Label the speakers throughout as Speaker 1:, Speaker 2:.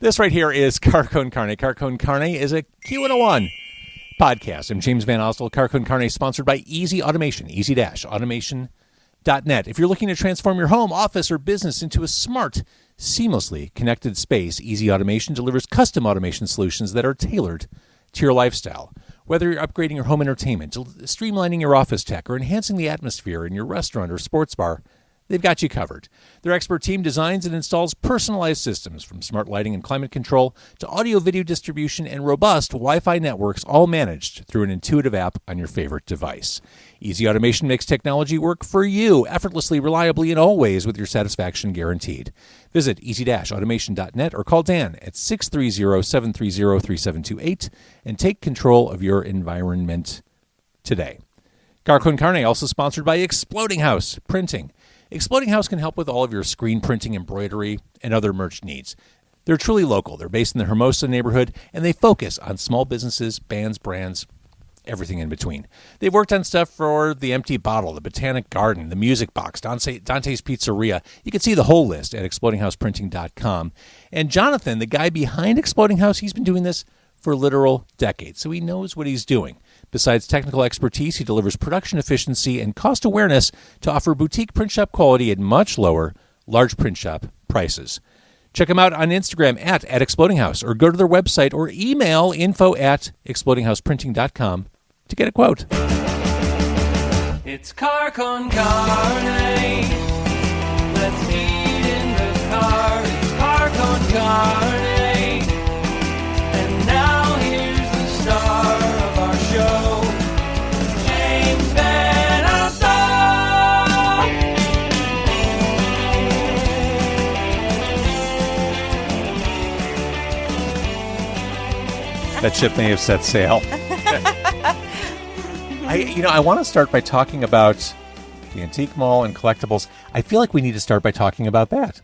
Speaker 1: This right here is Car Con Carne. Car Con Carne is a Q101 podcast. I'm James Van Ostel. Car Con Carne is sponsored by Easy Automation, easy-automation.net. If you're looking to transform your home, office, or business into a smart, seamlessly connected space, Easy Automation delivers custom automation solutions that are tailored to your lifestyle. Whether you're upgrading your home entertainment, streamlining your office tech, or enhancing the atmosphere in your restaurant or sports bar, they've got you covered. Their expert team designs and installs personalized systems from smart lighting and climate control to audio-video distribution and robust Wi-Fi networks, all managed through an intuitive app on your favorite device. Easy Automation makes technology work for you effortlessly, reliably, and always with your satisfaction guaranteed. Visit easy-automation.net or call Dan at 630-730-3728 and take control of your environment today. Car Con Carne also sponsored by Exploding House Printing. Exploding House can help with all of your screen printing, embroidery, and other merch needs. They're truly local. They're based in the Hermosa neighborhood, and they focus on small businesses, bands, brands, everything in between. They've worked on stuff for The Empty Bottle, The Botanic Garden, The Music Box, Dante's Pizzeria. You can see the whole list at explodinghouseprinting.com. And Jonathan, the guy behind Exploding House, he's been doing this for literal decades, so he knows what he's doing. Besides technical expertise, he delivers production efficiency and cost awareness to offer boutique print shop quality at much lower, large print shop prices. Check him out on Instagram at Exploding House, or go to their website or email info@explodinghouseprinting.com to get a quote.
Speaker 2: It's Car Con Carne. Let's eat in the car. It's Car Con Carne. And now here's the star of our show, James Van Ostel.
Speaker 1: That ship may have set sail. I want to start by talking about the antique mall and collectibles. I feel like we need to start by talking about that.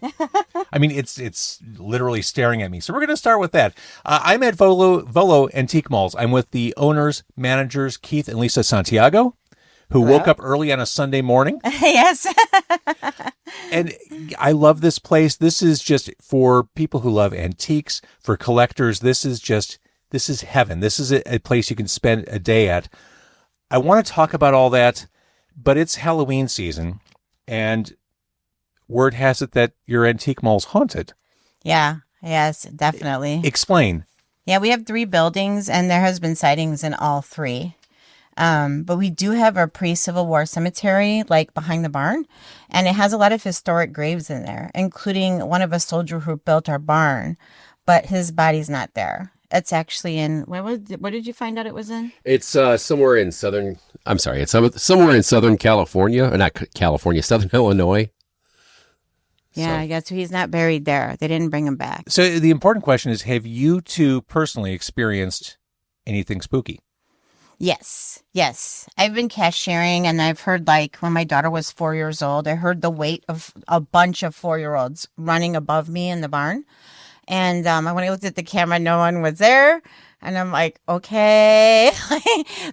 Speaker 1: I mean, it's literally staring at me. So we're going to start with that. I'm at Volo Antique Malls. I'm with the owners, managers, Keith and Lisa Santiago, who woke up early on a Sunday morning.
Speaker 3: Yes.
Speaker 1: And I love this place. This is just for people who love antiques, for collectors. This is heaven. This is a place you can spend a day at. I want to talk about all that, but it's Halloween season, and word has it that your antique mall's haunted.
Speaker 3: Yeah. Yes, definitely.
Speaker 1: Explain.
Speaker 3: Yeah, we have 3 buildings, and there has been sightings in all 3. But we do have a pre-Civil War cemetery, like behind the barn, and it has a lot of historic graves in there, including one of a soldier who built our barn, but his body's not there. It's actually in, where did you find out it was in?
Speaker 4: It's somewhere in Southern California, or not California, Southern Illinois.
Speaker 3: Yeah, yeah, so he's not buried there. They didn't bring him back.
Speaker 1: So the important question is, have you two personally experienced anything spooky?
Speaker 3: Yes. I've been cashiering, and I've heard, like, when my daughter was 4 years old, I heard the weight of a bunch of 4-year-olds running above me in the barn. And when I looked at the camera, no one was there. And I'm like, okay.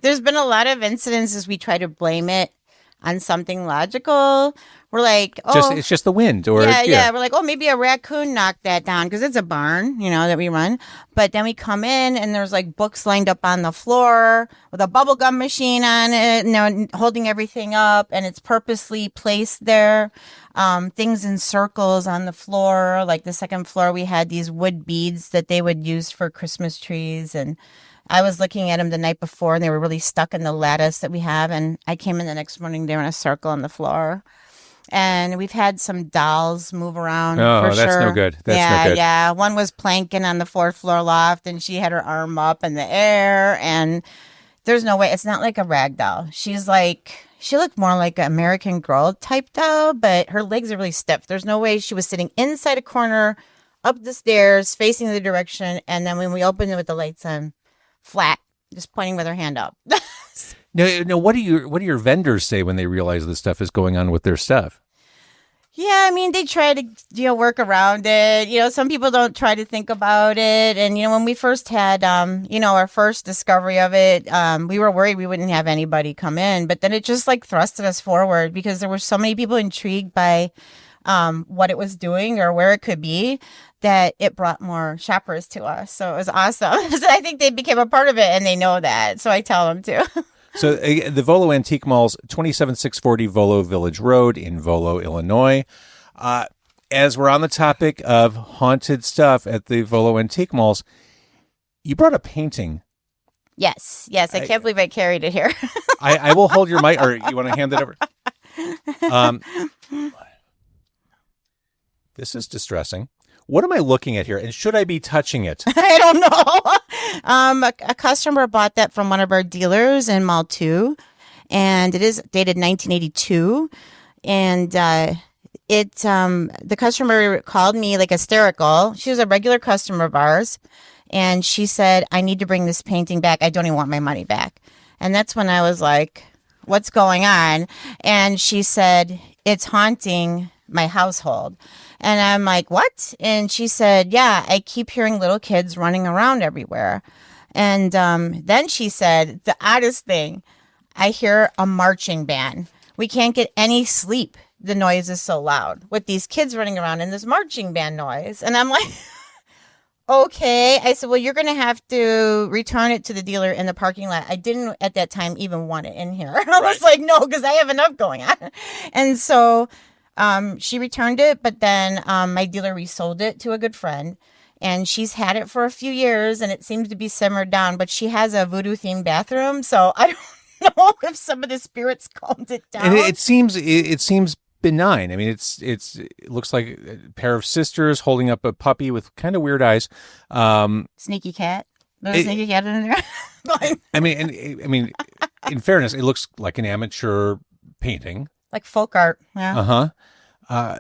Speaker 3: There's been a lot of incidences. We try to blame it on something logical. We're like,
Speaker 1: it's just the wind. Or
Speaker 3: yeah. We're like, maybe a raccoon knocked that down because it's a barn, that we run. But then we come in and there's like books lined up on the floor with a bubble gum machine on it, holding everything up, and it's purposely placed there. Things in circles on the floor. Like the second floor, we had these wood beads that they would use for Christmas trees, and I was looking at them the night before, and they were really stuck in the lattice that we have. And I came in the next morning, they were in a circle on the floor. And we've had some dolls move around.
Speaker 1: Oh, that's no good. That's no good.
Speaker 3: Yeah. One was planking on the 4th floor loft, and she had her arm up in the air. And there's no way. It's not like a rag doll. She looked more like an American Girl type doll, but her legs are really stiff. There's no way she was sitting inside a corner, up the stairs, facing the direction. And then when we opened it with the lights on, flat, just pointing with her hand up.
Speaker 1: No. What do your vendors say when they realize this stuff is going on with their stuff?
Speaker 3: Yeah, I mean, they try to, work around it. Some people don't try to think about it. And, when we first had, our first discovery of it, we were worried we wouldn't have anybody come in. But then it just, thrusted us forward because there were so many people intrigued by what it was doing or where it could be, that it brought more shoppers to us. So it was awesome. So I think they became a part of it and they know that. So I tell them to.
Speaker 1: So the Volo Antique Malls, 27640 Volo Village Road in Volo, Illinois. As we're on the topic of haunted stuff at the Volo Antique Malls, you brought a painting.
Speaker 3: Yes. I can't believe I carried it here.
Speaker 1: I will hold your mic, or you want to hand it over? This is distressing. What am I looking at here? And should I be touching it?
Speaker 3: I don't know. A customer bought that from one of our dealers in Mall 2, and it is dated 1982. And the customer called me like hysterical. She was a regular customer of ours, and she said, "I need to bring this painting back. I don't even want my money back." And that's when I was like, "What's going on?" And she said, "It's haunting my household." And I'm like, "What?" And she said, "Yeah, I keep hearing little kids running around everywhere." And then she said, "The oddest thing, I hear a marching band. We can't get any sleep. The noise is so loud with these kids running around and this marching band noise." And I'm like, "Okay." I said, "Well, you're going to have to return it to the dealer in the parking lot." I didn't at that time even want it in here. I was like, "No, because I have enough going on." And so she returned it, but then my dealer resold it to a good friend, and she's had it for a few years, and it seems to be simmered down. But she has a voodoo themed bathroom, so I don't know if some of the spirits calmed it down.
Speaker 1: And it seems benign. I mean, it looks like a pair of sisters holding up a puppy with kind of weird eyes.
Speaker 3: Sneaky cat. There's a sneaky cat in there.
Speaker 1: I mean, in fairness, it looks like an amateur painting.
Speaker 3: Like folk art. Yeah.
Speaker 1: But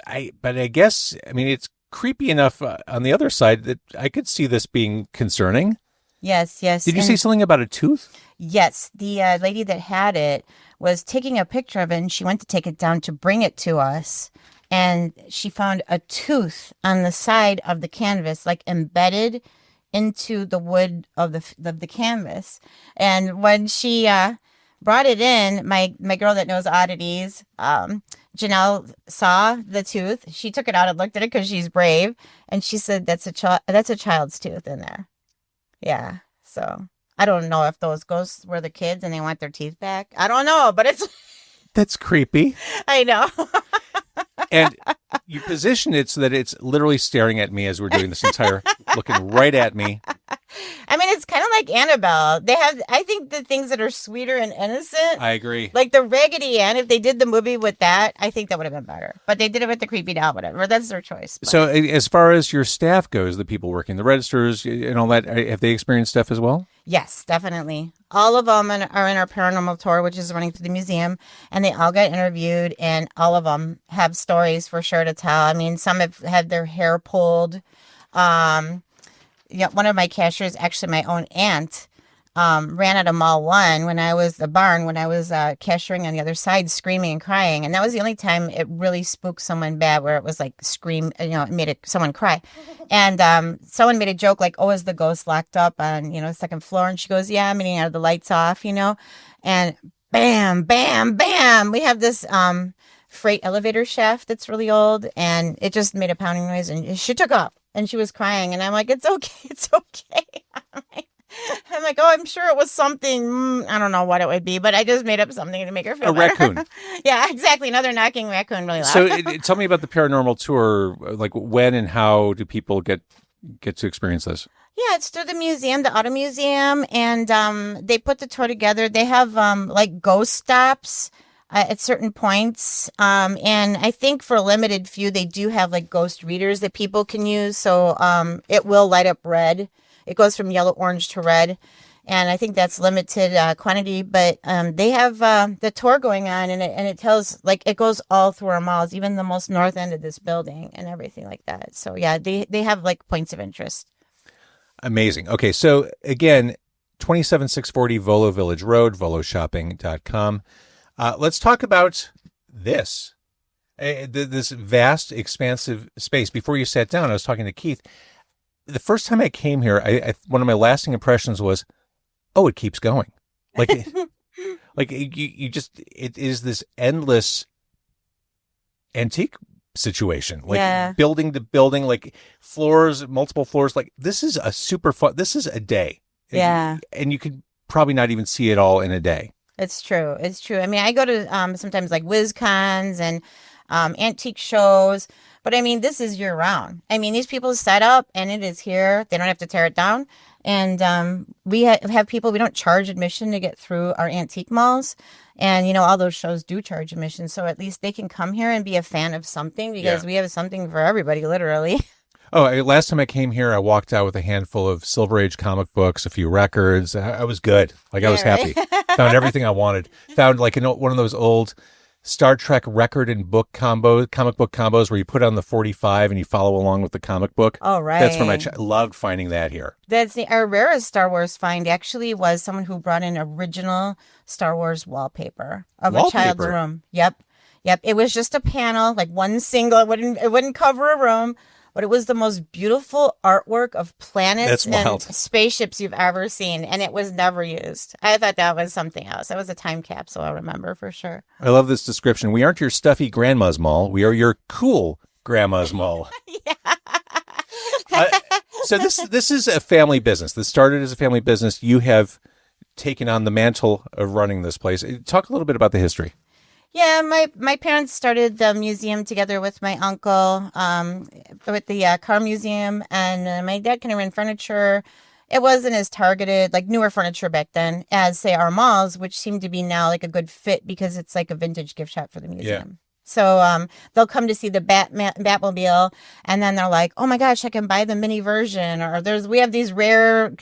Speaker 1: I guess, I mean, it's creepy enough on the other side that I could see this being concerning.
Speaker 3: Yes.
Speaker 1: Did you say something about a tooth?
Speaker 3: Yes. The lady that had it was taking a picture of it, and she went to take it down to bring it to us. And she found a tooth on the side of the canvas, like embedded into the wood of the canvas. And when she brought it in, my girl that knows oddities, Janelle, saw the tooth. She took it out and looked at it because she's brave, and she said, that's a child's tooth in there. Yeah. So I don't know if those ghosts were the kids and they want their teeth back. I don't know, but
Speaker 1: That's creepy.
Speaker 3: I know.
Speaker 1: And you position it so that it's literally staring at me as we're doing this looking right at me.
Speaker 3: I mean, it's kind of like Annabelle. I think the things that are sweeter and innocent.
Speaker 1: I agree.
Speaker 3: Like the Raggedy Ann, if they did the movie with that, I think that would have been better. But they did it with the creepy doll, whatever. That's their choice. But.
Speaker 1: So as far as your staff goes, the people working the registers and all that, have they experienced stuff as well?
Speaker 3: Yes, definitely. All of them are in our paranormal tour, which is running through the museum, and they all got interviewed, and all of them have stories for sure to tell. I mean, some have had their hair pulled. One of my cashiers, actually my own aunt, ran out of Mall 1 when I was cashiering on the other side, screaming and crying. And that was the only time it really spooked someone bad, where it was like scream, it made someone cry. And someone made a joke like, "Oh, is the ghost locked up on, second floor?" And she goes, "Yeah, I'm meaning out of the lights off, And bam, bam, bam. We have this freight elevator shaft that's really old, and it just made a pounding noise, and she took off. And she was crying, and I'm like, "It's okay, it's okay." I'm like, "Oh, I'm sure it was something. I don't know what it would be, but I just made up something to make her feel better."
Speaker 1: Raccoon.
Speaker 3: Yeah, exactly. Another knocking raccoon, really loud.
Speaker 1: So tell me about the paranormal tour. Like, when and how do people get to experience this?
Speaker 3: Yeah, it's through the museum, the Auto Museum, and they put the tour together. They have like ghost stops at certain points. And I think for a limited few, they do have like ghost readers that people can use. So it will light up red. It goes from yellow, orange to red. And I think that's limited quantity. But they have the tour going on, and it tells, like, it goes all through our malls, even the most north end of this building and everything like that. So, yeah, they have like points of interest.
Speaker 1: Amazing. Okay, so again, 27640 Volo Village Road, voloshopping.com. Let's talk about this vast, expansive space. Before you sat down, I was talking to Keith. The first time I came here, one of my lasting impressions was, "Oh, it keeps going." Like, it is this endless antique situation, like
Speaker 3: Yeah.
Speaker 1: building to building, like floors, multiple floors. Like this is a super fun. This is a day.
Speaker 3: Yeah.
Speaker 1: And you could probably not even see it all in a day.
Speaker 3: It's true. It's true. I mean, I go to sometimes like WizCons and antique shows, but I mean, this is year round. I mean, these people set up and it is here. They don't have to tear it down. And we have people, we don't charge admission to get through our antique malls. And, you know, all those shows do charge admission. So at least they can come here and be a fan of something because we have something for everybody, literally.
Speaker 1: Oh, last time I came here, I walked out with a handful of Silver Age comic books, a few records. I was good. Like I was happy. Found everything I wanted. Found like one of those old Star Trek record and book comic book combos where you put on the 45 and you follow along with the comic book.
Speaker 3: Oh, right.
Speaker 1: That's from loved finding that here.
Speaker 3: Our rarest Star Wars find actually was someone who brought in original Star Wars wallpaper of a child's room. Yep. It was just a panel, like one single. It wouldn't cover a room. But it was the most beautiful artwork of planets and spaceships you've ever seen. And it was never used. I thought that was something else. That was a time capsule, I'll remember for sure.
Speaker 1: I love this description. We aren't your stuffy grandma's mall. We are your cool grandma's mall. So this is a family business. This started as a family business. You have taken on the mantle of running this place. Talk a little bit about the history.
Speaker 3: Yeah, my parents started the museum together with my uncle, with the car museum, and my dad kind of ran furniture. It wasn't as targeted, like newer furniture back then, as say our malls, which seem to be now like a good fit because it's like a vintage gift shop for the museum. So they'll come to see the Batmobile, and then they're like, "Oh my gosh, I can buy the mini version." Or we have these rare,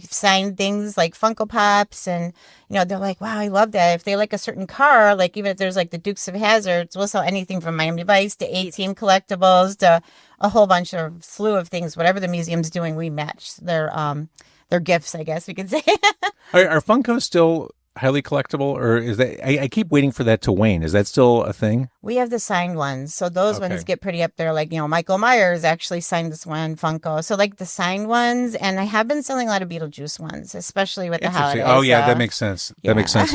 Speaker 3: signed things like Funko Pops, and they're like, "Wow, I love that." If they like a certain car, like even if there's like the Dukes of Hazzard, we'll sell anything from Miami Vice to A-Team collectibles to a whole bunch of slew of things. Whatever the museum's doing, we match their gifts, I guess we could say.
Speaker 1: Are Funkos still highly collectible, or is that I keep waiting for that to wane? Is that still a thing?
Speaker 3: We have the signed ones, so those ones get pretty up there. Like Michael Myers actually signed this one Funko, so like the signed ones. And I have been selling a lot of Beetlejuice ones, especially with the holidays.
Speaker 1: Oh yeah, that makes sense. That makes sense.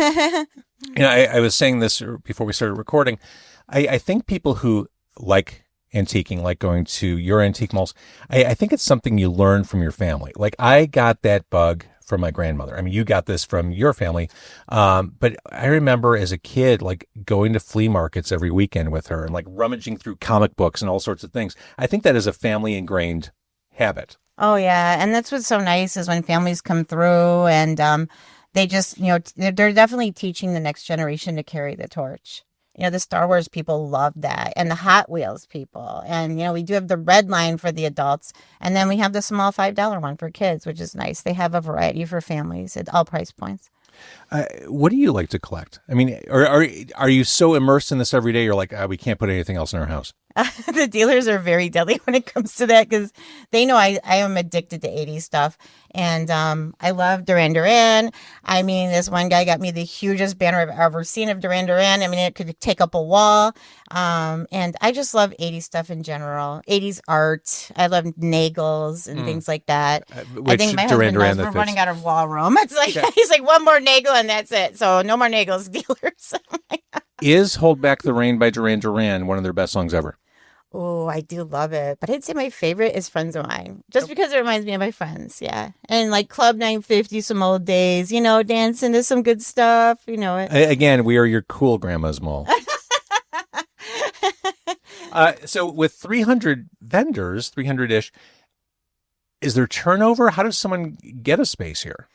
Speaker 1: I was saying this before we started recording. I think people who like antiquing, like going to your antique malls, I think it's something you learn from your family. Like I got that bug from my grandmother. I mean, you got this from your family. But I remember as a kid, like going to flea markets every weekend with her and like rummaging through comic books and all sorts of things. I think that is a family ingrained habit.
Speaker 3: Oh yeah. And that's what's so nice is when families come through and they just, they're definitely teaching the next generation to carry the torch. The Star Wars people love that, and the Hot Wheels people. And, we do have the red line for the adults. And then we have the small $5 one for kids, which is nice. They have a variety for families at all price points.
Speaker 1: What do you like to collect? I mean, are you so immersed in this every day? You're like, we can't put anything else in our house.
Speaker 3: The dealers are very deadly when it comes to that because they know I am addicted to 80s stuff. And I love Duran Duran. I mean, this one guy got me the hugest banner I've ever seen of Duran Duran. I mean, it could take up a wall. And I just love 80s stuff in general. 80s art. I love Nagels and things like that. I think my husband knows we're running out of wall room. It's like, he's like, one more Nagel and that's it. So no more Nagels, dealers.
Speaker 1: Is Hold Back the Rain by Duran Duran one of their best songs ever?
Speaker 3: Oh, I do love it. But I'd say my favorite is Friends of Mine. Just because it reminds me of my friends. Yeah. And like Club 950, some old days, dancing to some good stuff.
Speaker 1: Again, we are your cool grandma's mall. So with 300 vendors, 300-ish, is there turnover? How does someone get a space here?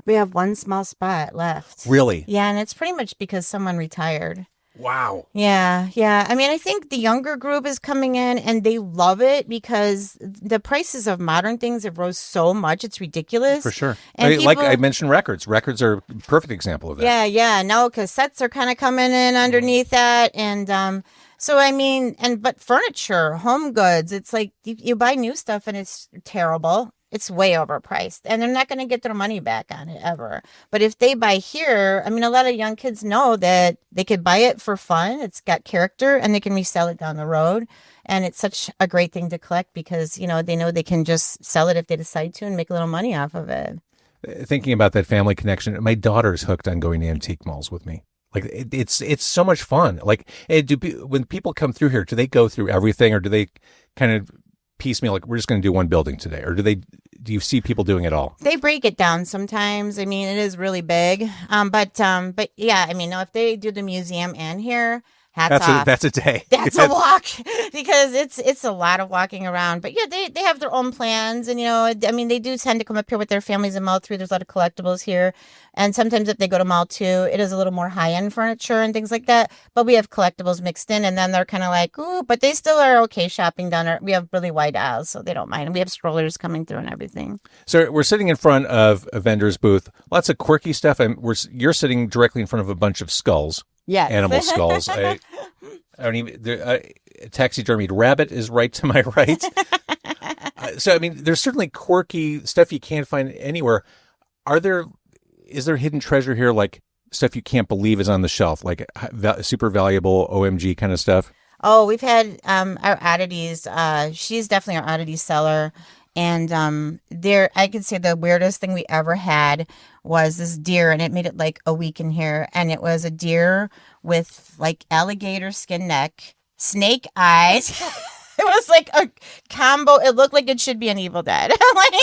Speaker 3: We have one small spot left.
Speaker 1: Really?
Speaker 3: Yeah. And it's pretty much because someone retired.
Speaker 1: Wow.
Speaker 3: Yeah. I mean, I think the younger group is coming in and they love it because the prices of modern things have rose so much. It's ridiculous.
Speaker 1: For sure.
Speaker 3: And
Speaker 1: like I mentioned records. Records are a perfect example of that.
Speaker 3: Yeah. Now cassettes are kind of coming in underneath that. And so, I mean, but furniture, home goods, it's like you buy new stuff and it's terrible. It's way overpriced and they're not going to get their money back on it ever. But if they buy here, I mean, a lot of young kids know that they could buy it for fun. It's got character and they can resell it down the road. And it's such a great thing to collect because, they know they can just sell it if they decide to and make a little money off of it.
Speaker 1: Thinking about that family connection, my daughter's hooked on going to antique malls with me. Like it's so much fun. Like when people come through here, do they go through everything, or do they kind of piecemeal? Like we're just going to do one building today, or do you see people doing it all?
Speaker 3: They break it down sometimes. I mean, it is really big. But yeah, I mean, no, if they do the museum and here, hats off.
Speaker 1: That's a day.
Speaker 3: That's a walk because it's a lot of walking around. But yeah, they have their own plans, and I mean, they do tend to come up here with their families and mall through. There's a lot of collectibles here, and sometimes if they go to mall too, it is a little more high end furniture and things like that. But we have collectibles mixed in, and then they're kind of like, ooh, but they still are okay shopping down there. We have really wide aisles, so they don't mind. And we have strollers coming through and everything.
Speaker 1: So we're sitting in front of a vendor's booth. Lots of quirky stuff, and you're sitting directly in front of a bunch of skulls.
Speaker 3: Yes.
Speaker 1: Animal skulls. I don't even. Taxidermied rabbit is right to my right. So I mean, there's certainly quirky stuff you can't find anywhere. Is there hidden treasure here, like stuff you can't believe is on the shelf, like super valuable OMG kind of stuff?
Speaker 3: Oh, we've had our oddities. She's definitely our oddity seller. And I could say the weirdest thing we ever had was this deer, and it made it like a week in here. And it was a deer with like alligator skin neck, snake eyes. It was like a combo. It looked like it should be an Evil Dead.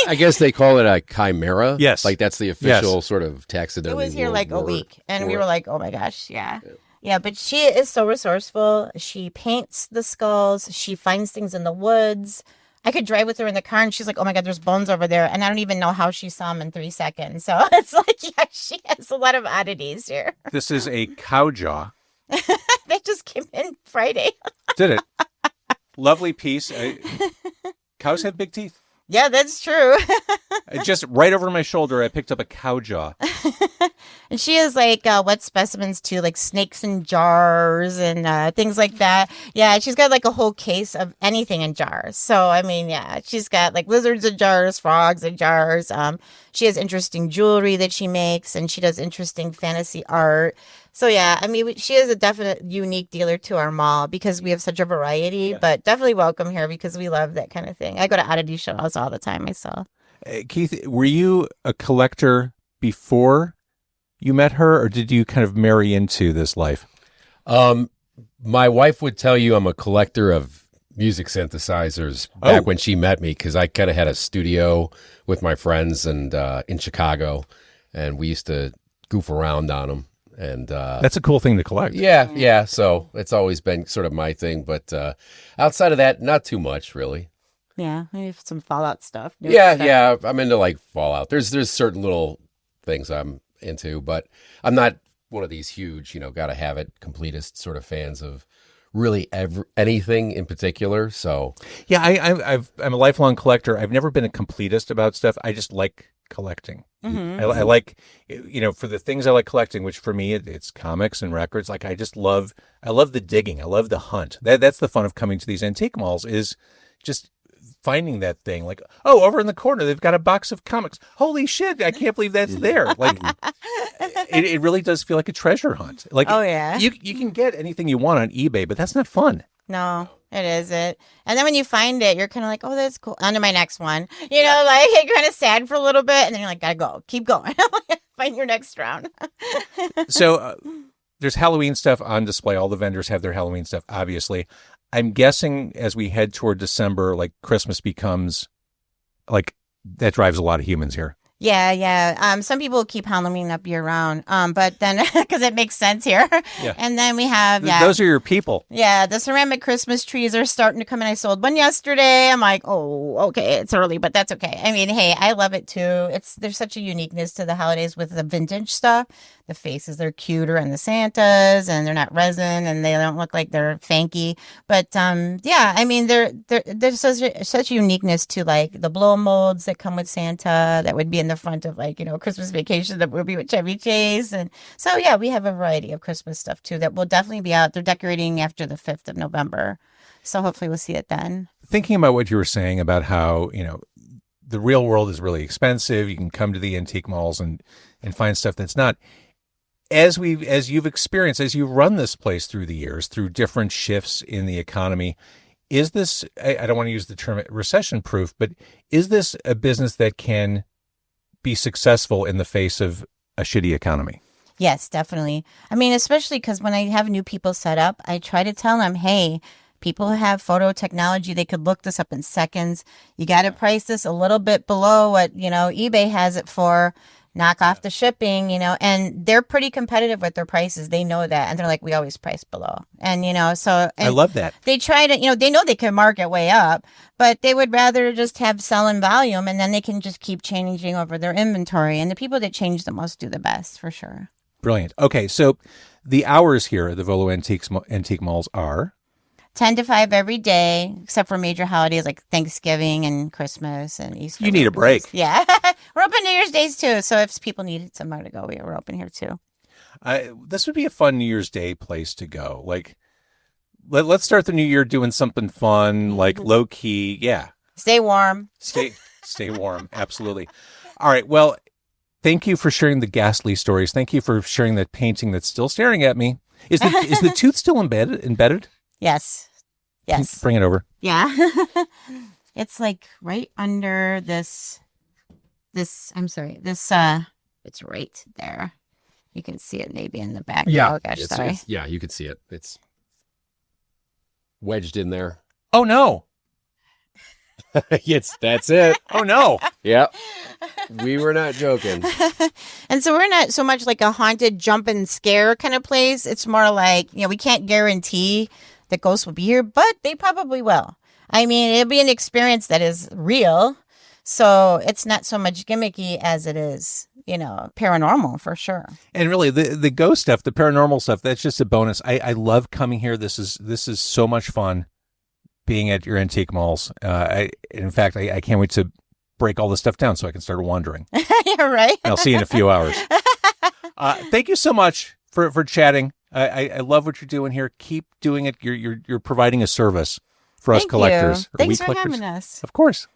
Speaker 4: I guess they call it a chimera.
Speaker 1: Yes.
Speaker 4: Like that's the official sort of taxidermy.
Speaker 3: It was here like a week, and we were like, oh my gosh, yeah.
Speaker 4: Yeah.
Speaker 3: Yeah, but she is so resourceful. She paints the skulls. She finds things in the woods. I could drive with her in the car, and she's like, oh my God, there's bones over there. And I don't even know how she saw them in 3 seconds. So it's like, yeah, she has a lot of oddities here.
Speaker 1: This is a cow jaw.
Speaker 3: They just came in Friday.
Speaker 1: Did it? Lovely piece. Cows have big teeth.
Speaker 3: Yeah, that's true.
Speaker 1: Just right over my shoulder, I picked up a cow jaw.
Speaker 3: And she has like wet specimens too, like snakes in jars and things like that. Yeah, she's got like a whole case of anything in jars. So, I mean, yeah, she's got like lizards in jars, frogs in jars. She has interesting jewelry that she makes, and she does interesting fantasy art. So, yeah, I mean, she is a definite unique dealer to our mall because we have such a variety, but definitely welcome here because we love that kind of thing. I go to oddity shows all the time myself.
Speaker 1: Keith, were you a collector before you met her, or did you kind of marry into this life?
Speaker 4: My wife would tell you I'm a collector of music synthesizers back when she met me, because I kind of had a studio with my friends and in Chicago, and we used to goof around on them. And
Speaker 1: that's a cool thing to collect.
Speaker 4: Yeah. So it's always been sort of my thing, but outside of that, not too much really.
Speaker 3: Yeah, maybe some Fallout stuff.
Speaker 4: Yeah. I'm into like Fallout. There's certain little things I'm into, but I'm not one of these huge, gotta have it completist sort of fans of really anything in particular. So
Speaker 1: yeah, I'm a lifelong collector. I've never been a completist about stuff. I just like collecting. Mm-hmm. I like, for the things I like collecting, which for me it's comics and records. Like I love the digging. I love the hunt. That's the fun of coming to these antique malls, is just finding that thing. Like, oh, over in the corner they've got a box of comics. Holy shit! I can't believe that's there. Like, it really does feel like a treasure hunt. Like,
Speaker 3: oh yeah,
Speaker 1: you can get anything you want on eBay, but that's not fun.
Speaker 3: No, it isn't. And then when you find it, you're kind of like, oh, that's cool. On to my next one. Like you're kind of sad for a little bit, and then you're like, gotta go, keep going. Find your next round.
Speaker 1: So there's Halloween stuff on display. All the vendors have their Halloween stuff, obviously. I'm guessing as we head toward December, like Christmas becomes like that drives a lot of humans here.
Speaker 3: Yeah. Some people keep Halloween up year round, but then because it makes sense here. Yeah. And then we have
Speaker 1: those are your people.
Speaker 3: Yeah, the ceramic Christmas trees are starting to come in. I sold one yesterday. I'm like, oh, okay, it's early, but that's okay. I mean, hey, I love it too. There's such a uniqueness to the holidays with the vintage stuff. The faces, they're cuter, and the Santas, and they're not resin, and they don't look like they're fanky. But yeah, I mean, there's such a uniqueness to like the blow molds that come with Santa that would be in the front of like Christmas Vacation, that would be with Chevy Chase, and so yeah, we have a variety of Christmas stuff too that will definitely be out. They're decorating after the 5th of November, so hopefully we'll see it then.
Speaker 1: Thinking about what you were saying about how the real world is really expensive. You can come to the antique malls and find stuff that's not. As you've experienced, as you've run this place through the years, through different shifts in the economy, is this, I don't want to use the term recession proof, but is this a business that can be successful in the face of a shitty economy?
Speaker 3: Yes, definitely. I mean, especially because when I have new people set up, I try to tell them, hey, people have photo technology. They could look this up in seconds. You got to price this a little bit below what, eBay has it for. Knock off the shipping, and they're pretty competitive with their prices. They know that. And they're like, we always price below. And, so
Speaker 1: I love that.
Speaker 3: They try to, they know they can market way up, but they would rather just have sell in volume, and then they can just keep changing over their inventory. And the people that change the most do the best, for sure.
Speaker 1: Brilliant. Okay, so the hours here at the Volo Antique Malls are
Speaker 3: 10 to 5 every day, except for major holidays like Thanksgiving and Christmas and Easter.
Speaker 1: You need a break.
Speaker 3: Yeah. We're open New Year's Days too. So if people needed somewhere to go, we're open here too.
Speaker 1: this would be a fun New Year's Day place to go. Like, let's start the new year doing something fun, like low key. Yeah.
Speaker 3: Stay warm.
Speaker 1: Stay warm. Absolutely. All right. Well, thank you for sharing the ghastly stories. Thank you for sharing that painting that's still staring at me. Is the tooth still embedded?
Speaker 3: Yes. Yes.
Speaker 1: Bring it over.
Speaker 3: Yeah. It's like right under this, it's right there. You can see it maybe in the back.
Speaker 4: Yeah.
Speaker 3: Oh gosh, sorry.
Speaker 4: Yeah, you can see it. It's wedged in there.
Speaker 1: Oh no.
Speaker 4: That's it.
Speaker 1: Oh no.
Speaker 4: Yep. We were not joking.
Speaker 3: And so we're not so much like a haunted jump and scare kind of place. It's more like, we can't guarantee that ghosts will be here, but they probably will. I mean, it'll be an experience that is real. So it's not so much gimmicky as it is, paranormal for sure.
Speaker 1: And really, the ghost stuff, the paranormal stuff, that's just a bonus. I love coming here. This is so much fun being at your antique malls. In fact, I can't wait to break all this stuff down so I can start wandering.
Speaker 3: You're right.
Speaker 1: I'll see you in a few hours. Thank you so much for chatting. I love what you're doing here. Keep doing it. You're providing a service for us
Speaker 3: Thank
Speaker 1: collectors.
Speaker 3: you. Thanks
Speaker 1: we
Speaker 3: for
Speaker 1: collectors.
Speaker 3: having us.
Speaker 1: Of course.